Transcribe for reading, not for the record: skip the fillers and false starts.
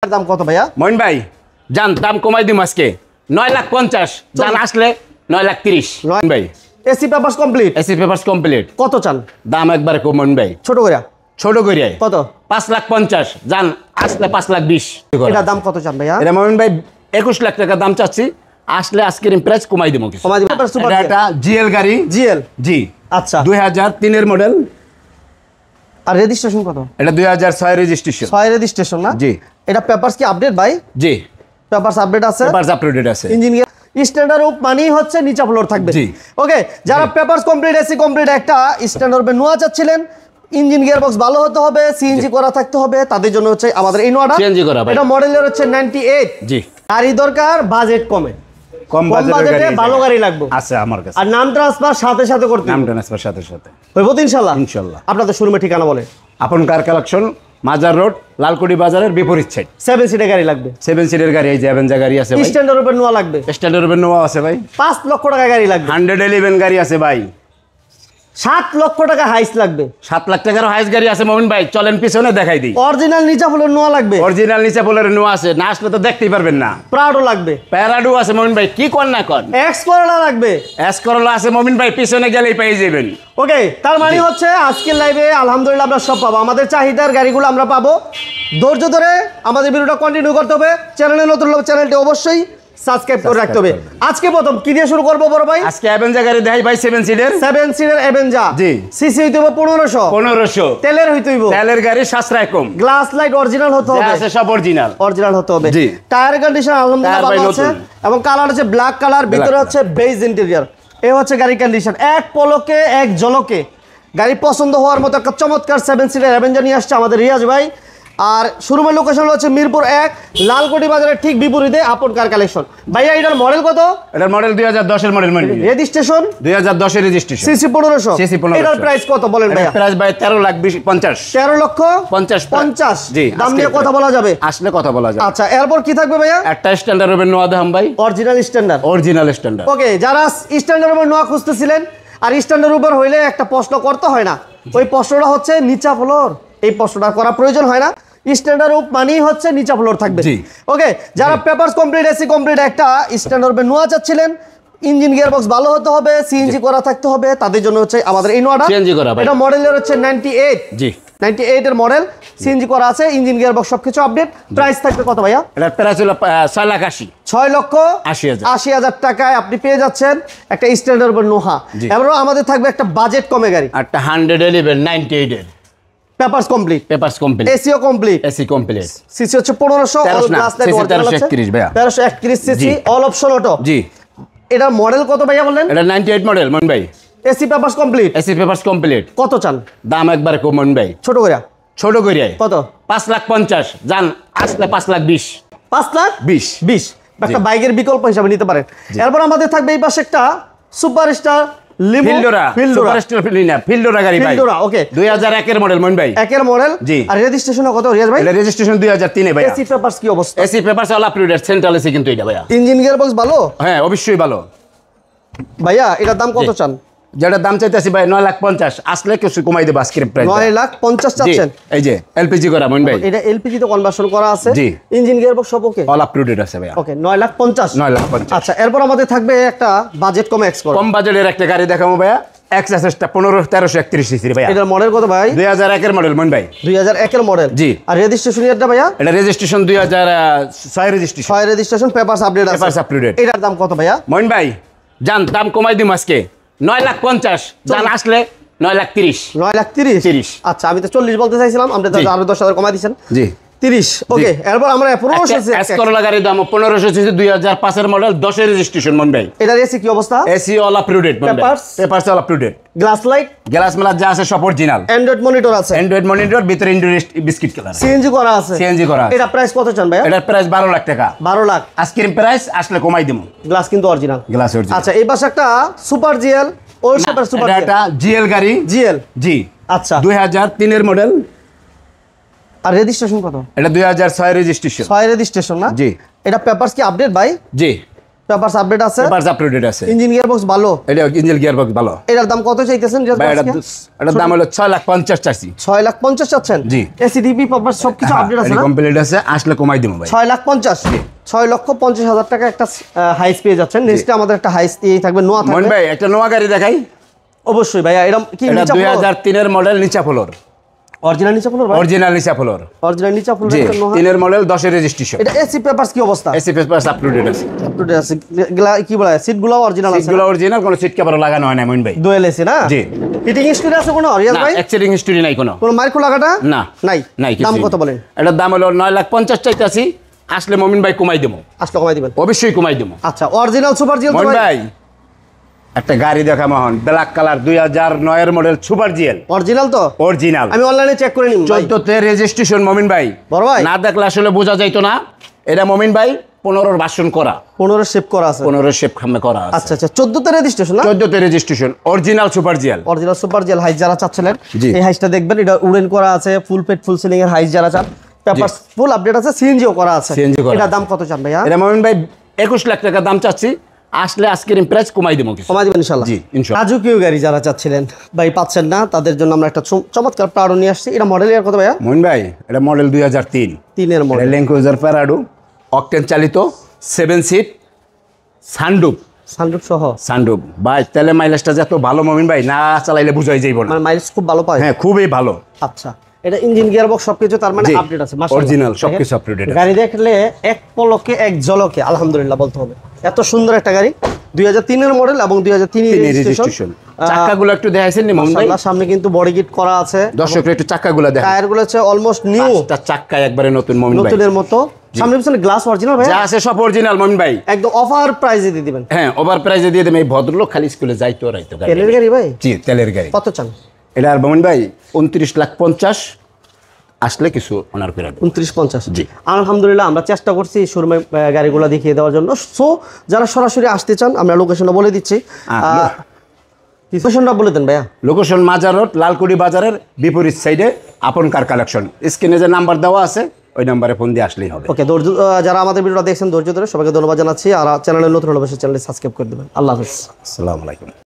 দাম কত ভাইয়া? মইন ভাই জান দাম কমাই দিম আজকে 9,50,000 জান আসলে 9,30,000 মইন ভাই। AC papers complete. AC papers complete. কত চান? দাম একবারে কম মইন ভাই। ছোট করে ছোট করে কত? 5,50,000 জান আসলে 5,20,000। এটা দাম কত চান ভাইয়া? এটা মইন ভাই 21 লাখ টাকা দাম চাচ্ছি, আসলে আজকের প্রাইস কমাই দিমু কিছু। কমাই দিবেন সুপার। এটা জিএল গাড়ি। জিএল জি আচ্ছা 2003 এর মডেল। আর রেজিস্ট্রেশন কত? এটা 2006 রেজিস্ট্রেশন। 6 রেজিস্ট্রেশন না? জি। এটা পেপারস কি আপডেট ভাই? জি পেপারস আপডেট আছে। পেপারস আপডেটেড আছে। ইঞ্জিন স্ট্যান্ডার্ড অফ মানেই হচ্ছে নিচা ফ্লোর থাকবে। জি। ওকে, যারা পেপারস কমপ্লিট এসি কমপ্লিট একটা স্ট্যান্ডার্ড অফ নোয়া চাচ্ছিলেন, ইঞ্জিন গিয়ার বক্স ভালো হতে হবে, সিএনজি করা থাকতে হবে, তাদের জন্য হচ্ছে আমাদের এই নোয়াটা। সিএনজি করা ভাই। এটা মডেলের হচ্ছে 98। জি। গাড়ি দরকার বাজেট কমে, কম বাজেটে ভালো গাড়ি লাগবে আছে আমার কাছে। আর নাম ট্রান্সফার সাথে সাথে করতে নাম ট্রান্সফার সাথে সাথে হইব তো ইনশাআল্লাহ। ইনশাআল্লাহ। আপনাদের শোরুমের ঠিকানা বলেন। আপন কার কালেকশন, মাজার রোড, লালকুটি বাজারের বিপরীত সাইড। 7 সিটের গাড়ি লাগবে। 7 সিটের গাড়ি, এই যে অ্যাভেঞ্জার গাড়ি আছে ভাই। স্ট্যান্ডার্ড উপর নোয়া লাগবে। স্ট্যান্ডার্ড উপর নোয়া আছে ভাই। 5 লক্ষ টাকা গাড়ি লাগবে। 111 গাড়ি আছে ভাই। 7 লক্ষ টাকা হাইস লাগবে। 7 লাখ টাকার হাইস গাড়ি আছে মমিন ভাই, চলেন পিছনে দেখাই দিই। অরিজিনাল নিচা ফ্লোর নোয়া লাগবে। অরিজিনাল নিচে বলের নোয়া আছে, না আসলে তো দেখতেই পারবেন না। প্রাডো লাগবে। প্যারাডো আছে মমিন ভাই, কি কোন না কোন। এক্স করলা লাগবে। এস করলা আছে মমিন ভাই, পিছনে গেলেই পেয়ে যাবেন। ওকে, তার মানে হচ্ছে আজকের লাইভে আলহামদুলিল্লাহ আমরা সব পাবো, আমাদের চাহিদার গাড়িগুলো আমরা পাবো। ধৈর্য ধরে আমাদের ভিডিওটা কন্টিনিউ করতে হবে। চ্যানেলে নতুন হলে চ্যানেলটি অবশ্যই সাবস্ক্রাইব করে রাখতে হবে। আজকে প্রথম কি দিয়ে শুরু করবো বড় ভাই? আজকে অ্যাভেঞ্জার গাড়ি দেখাই ভাই 7 সিটের। 7 সিটের অ্যাভেঞ্জার। জি। সিসি হইতে হবে 1500। 1500। তেলের হইতে হইব। তেলের গাড়ি সাশ্রয় কম। গ্লাস লাইট অরিজিনাল হতে হবে। আছে সব অরিজিনাল। অরিজিনাল হতে হবে। জি। টায়ার কন্ডিশন আলহামদুলিল্লাহ টায়ার ভাই ভালো আছে নতুন। এবং কালার হচ্ছে ব্ল্যাক কালার, ভিতরে হচ্ছে বেজ ইন্টেরিয়র। এই হচ্ছে গাড়ি কন্ডিশন, এক পলকে এক ঝলকে গাড়ি পছন্দ হওয়ার মতো একটা চমৎকার 7 সিটের অ্যাভেঞ্জার নিয়ে আসছে আমাদের রিয়াজ ভাই। আর শোরুমের লোকেশন হচ্ছে মিরপুর 1, লালকুটি বাজারের ঠিক বিপরীতে আপন কার কালেকশন। ভাইয়া এটার মডেল কত? এটার মডেল 2010 এর মডেল। রেজিস্ট্রেশন 2010 এর রেজিস্ট্রেশন। সিসি 1500। সিসি 1500। এটার প্রাইস কত বলেন ভাইয়া? প্রাইস ভাই 13,50,000। 13 লক্ষ 50। জি, দাম নিয়ে কথা বলা যাবে। আসলে কথা বলা যাবে। আচ্ছা, এরপর কি থাকবে ভাইয়া? একটা স্ট্যান্ডার্ড হবে নোয়া দেখাম ভাই। Original standard. Original standard. Okay, যারা স্ট্যান্ডার্ড উপর নোয়া খুঁজতেছিলেন আর স্ট্যান্ডার্ড উপর হইলে একটা প্রশ্ন করতে হয় না, ওই প্রশ্নটা হচ্ছে নিচা ফ্লোর। এই প্রশ্নটা করা প্রয়োজন হয় না, স্ট্যান্ডার্ড উপ মানেই হচ্ছে নিচা ফ্লোর থাকবে। জি। ওকে, যারা পেপারস কমপ্লিট এসি কমপ্লিট একটা স্ট্যান্ডার্ড উপর নোয়া চাচ্ছিলেন, ইঞ্জিন গিয়ার বক্স ভালো হতে হবে, সিএনজি করা থাকতে হবে, তাদের জন্য হচ্ছে আমাদের এই নোয়াটা। সিএনজি করা ভাই। এটা মডেলের হচ্ছে 98। জি। 98 এর মডেল, সিএনজি করা আছে, ইঞ্জিন গিয়ার বক্স সবকিছু আপডেট। প্রাইস থাকবে কত ভাইয়া? এটার প্রাইস হলো 6,80,000। 6,80,000 টাকায় আপনি পেয়ে যাচ্ছেন একটা স্ট্যান্ডার্ড উপর নোহা। জি। এবারও আমাদের থাকবে একটা বাজেট কমে গাড়ি, একটা 111 98 এর papers complete, papers complete, SEO complete, AC complete. CC হচ্ছে 1500, অল গ্লাস লাইট অরিজিনাল আছে। 1331 ভাইয়া। 1331 সিসি, অল অপশন অটো। জি। এটার মডেল কত ভাইয়া বললেন? এটা 98 মডেল মন ভাই। AC papers complete. AC papers complete. কত চান? দাম একবারে কম মন ভাই। ছোট করে ছোট করে কত? 5,50,000 জান আসলে 5,20,000। 5,20,000 একটা বাইকের বিকল্প হিসাবে নিতে পারেন। এরপর আমাদের থাকবে এই পাশে একটা সুপারস্টার লিমো ফিল্ডোরা। সুপারস্টার ফিল্ডোরা গাড়ি ভাই। ফিল্ডোরা, ওকে। 2001 এর মডেল মন ভাই। একের মডেল। জি। আর রেজিস্ট্রেশন কত রিয়াজ ভাই? এটা রেজিস্ট্রেশন 2003 এ ভাই। এসি পেপারস কি অবস্থা? AC papers all updated, central AC কিন্তু এটা ভাইয়া। ইঞ্জিন গিয়ার বক্স ভালো? হ্যাঁ অবশ্যই ভালো ভাইয়া এটার দাম কত চান? যেটা দাম চাইতেছি ভাই 9,50,000, আসলে কিছু কমাই দেব আজকের প্রাইস। 9,50,000 চাচ্ছেন? এই যে এলপিজি করা মন ভাই। এটা এলপিজি তে কনভার্সন করা আছে। জি। ইঞ্জিন গিয়ার বক্স সব ওকে? অল আপডেটেড আছে ভাইয়া। ওকে, 9,50,000। 9,50,000। আচ্ছা, এরপর আমাদের থাকবে একটা বাজেট কম এক্সপোর্ট। কম বাজেটের একটা গাড়ি দেখাবো ভাইয়া। এক্সএসটা 1331 সিসি ভাইয়া। এটার মডেল কত ভাই? 2001 এর মডেল মন ভাই। 2001 এর মডেল। জি। আর রেজিস্ট্রেশন ইয়ারটা ভাইয়া? এটা registration 2006 registration. 6 registration, papers update আছে। Papers updated. এটার দাম কত ভাইয়া? মন ভাই জান দাম কমাই দিম আজকে 9,50,000 জান আসলে 9,30,000। 9,30,000। আচ্ছা, আমি তো 40 বলতে চাইছিলাম, আপনি তো আরো 10,000 কমাই দিয়েছেন। জি। 30। ওকে, এরপর আমরা 1500 সিসি এস করলা গাড়ির দাম 1500 সিসি, 2005 এর মডেল, 10 এর রেজিস্ট্রেশন মন ভাই। এটার এসি কি অবস্থা? এসি অল আপডেটেড মন ভাই। Papers? Papers all updated. Glass light, glass মেলা যা আছে সব অরিজিনাল। অ্যান্ড্রয়েড মনিটর আছে। অ্যান্ড্রয়েড মনিটর, ভিতরে ইন্ডিয়ান বিস্কিট কালার। সিএনজি করা আছে। সিএনজি করা আছে। এটা প্রাইস কত চান ভাইয়া? এটার প্রাইস 12 লাখ টাকা। 12 লাখ। আজকের প্রাইস আসলে কমাই দিমু। গ্লাস কিন্তু অরিজিনাল। Glass original. আচ্ছা, এই পাশে একটা সুপার জিএল, ওই সুপার এটা একটা জিএল গাড়ি। জিএল। জি। আচ্ছা, 2003 এর মডেল। আর রেজিস্ট্রেশন কত? এটা 2006 রেজিস্ট্রেশন। 6 রেজিস্ট্রেশন না? জি। এটা পেপারস কি আপডেট ভাই? জি। পেপারস আপডেট আছে, পেপারস আপডেট আছে, ইঞ্জিন গিয়ারবক্স ভালো, এটা ইঞ্জিন গিয়ারবক্স ভালো। এটার দাম কত চাইতেছেন রিয়াজ ভাই ভাই? এটার দাম হলো 6,50,000 চাইছি। 6,50,000 চাচ্ছেন? জি। এসিডিপি পেপারস সবকিছু আপডেট আছে না? কমপ্লিট আছে, আসলে কমাই দিব ভাই। 6,50,000, 6,50,000 টাকা একটা হাইস পেয়ে যাচ্ছেন। নেক্সটে আমাদের একটা হাইস দিয়েই থাকবে, নোয়া মন থাকবে ভাই একটা নোয়া গাড়ি দেখাই। অবশ্যই ভাইয়া। এরকম কি এটা নিচা ফ্লোর? 2003 এর মডেল, নিচা ফ্লোর, অরিজিনাল নিচা ফ্লোর ভাই? অরিজিনাল নিচা ফ্লোর। অরিজিনাল নিচা ফ্লোর জি, একটা নোয়া। 3 এর মডেল, 10 এর রেজিস্ট্রেশন। এটা এসি পেপারস কি অবস্থা? এসি পেপারস আপডেট আছে, আপডেট আছে। কি বলা হয়, সিটগুলো অরিজিনাল আছে? সিটগুলো অরিজিনাল, কোনো সিট কভার লাগানো হয় না মন ভাই। ডুয়েল এসি না? জি। হিটিং হিস্ট্রি আছে কোনো রিয়াজ না, ভাই? এক্সিডিং হিস্টরি নাই কোনো। কোনো মাইক্রো লাগাটা না নাই? নাই। দাম কিছুই কত নেই। বলেন? এটার দাম হলো 9,50,000 চাইতাছি, আসলে মমিন ভাই কমাই দেবো, আসলে কমাই দিবেন? অবশ্যই কমাই দেবো। আচ্ছা, অরিজিনাল সুপার জিএল তো মমিন ভাই? ভাই একটা গাড়ি দেখা মোহন, ব্ল্যাক কালার, 2009 এর মডেল, সুপার জিএল, অরিজিনাল তো? অরিজিনাল। আমি অনলাইনে চেক করে নিব ভাই। 14 তে রেজিস্ট্রেশন মমিন ভাই। বড় ভাই না দেখলে আসলে বোঝা যাইতো না। এটা মমিন ভাই 15 ভার্সন করা, 15 শেপ করা আছে। 15 শেপ খামে করা আছে। আচ্ছা আচ্ছা, 14 তে রেজিস্ট্রেশন না? 14 তে registration, original super GL. Original super GL হাইস যারা চাচ্ছিলেন, জি। এই হাইসটা দেখবেন। এটা উডেন করা আছে, ফুল পেট ফুল সিলিং এর হাইস যারা চান, পেপারস ফুল আপডেট আছে, সিএনজিও করা আছে। CNG করা এটা আছে। দাম কত চান ভাইয়া? এটা মমিন ভাই 21 লাখ টাকা দাম চাচ্ছি, আসলে আজকের প্রাইস কমাই দেবো কিছু। কমাই দিবেন ইনশাআল্লাহ? জি, ইনশাআল্লাহ। রাজকীয় গাড়ি যারা চাচ্ছিলেন ভাই পাচ্ছেন না, তাদের জন্য আমরা একটা চমৎকার প্রাড়ো নিয়ে আসছি। এটা মডেল ইয়ার কত ভাইয়া? মমিন ভাই এটা মডেল 2003, 3 এর model, land cruiser Prado, octane চালিত, 7 সিট, সানরুফ। সানরুফ সহ? সানরুফ ভাই, তেলে মাইলেজটা যত ভালো মমিন ভাই, না চালাইলে বুঝাই যাইব না। মানে মাইলেজ খুব ভালো পায়? হ্যাঁ, খুবই ভালো। আচ্ছা, এটা ইঞ্জিন গিয়ারবক্স সবকিছু তার মানে জি, আপডেট আছে মাশাআল্লাহ। original, সবকিছু updated আছে। গাড়ি দেখলে এক পলকে এক ঝলকে আলহামদুলিল্লাহ বলতে হবে। এত সুন্দর একটা গাড়ি, 2003 এর মডেল এবং 2003 এর রেজিস্ট্রেশন। চাকাগুলো একটু দেখাইছেন নি মমিন ভাই? মাশাআল্লাহ, সামনে কিন্তু বডি কিট করা আছে। দর্শকরা একটু চাকাগুলো দেখেন, টায়ারগুলো হচ্ছে অলমোস্ট নিউ, পাঁচটা চাকা একবারে নতুন মমিন ভাই। নতুনের মতো। সামনে পিছনে গ্লাস অরিজিনাল ভাই? যা আছে সব অরিজিনাল মমিন ভাই। একদম অফার প্রাইসে দিয়ে দিবেন? হ্যাঁ, ওভার প্রাইজে দিয়ে দেবেন। এই ভদ্রলোক খালি স্কুলে যাইতো রাইতো গাড়ি। তেলের গাড়ি ভাই? জি, তেলের গাড়ি। কত চান? এটা আর মমিন ভাই 29,50,000, আসলে কিছু অনার করে দেব। 29-50? জি। আলহামদুলিল্লাহ, আমরা চেষ্টা করছি শোরুমে গাড়িগুলো দেখিয়ে দেওয়ার জন্য। সো যারা সরাসরি আসতে চান, আমরা লোকেশনটা বলে দিচ্ছি। লোকেশনটা বলে দেন ভাইয়া। লোকেশন মাজার রোড, লালকুড়ি বাজারের বিপরীত সাইডে আপন কার কালেকশন। স্ক্রিনে যে নাম্বার দেওয়া আছে ওই নাম্বারে ফোন দিয়ে আসলেই হবে। ওকে, যারা আমাদের ভিডিওটা দেখছেন ধৈর্য ধরে সবাইকে ধন্যবাদ জানাচ্ছি। আর চ্যানেলে নতুন হলে অবশ্যই চ্যানেলটি সাবস্ক্রাইব করে দেবেন। আল্লাহ হাফেজ। আসসালামু আলাইকুম।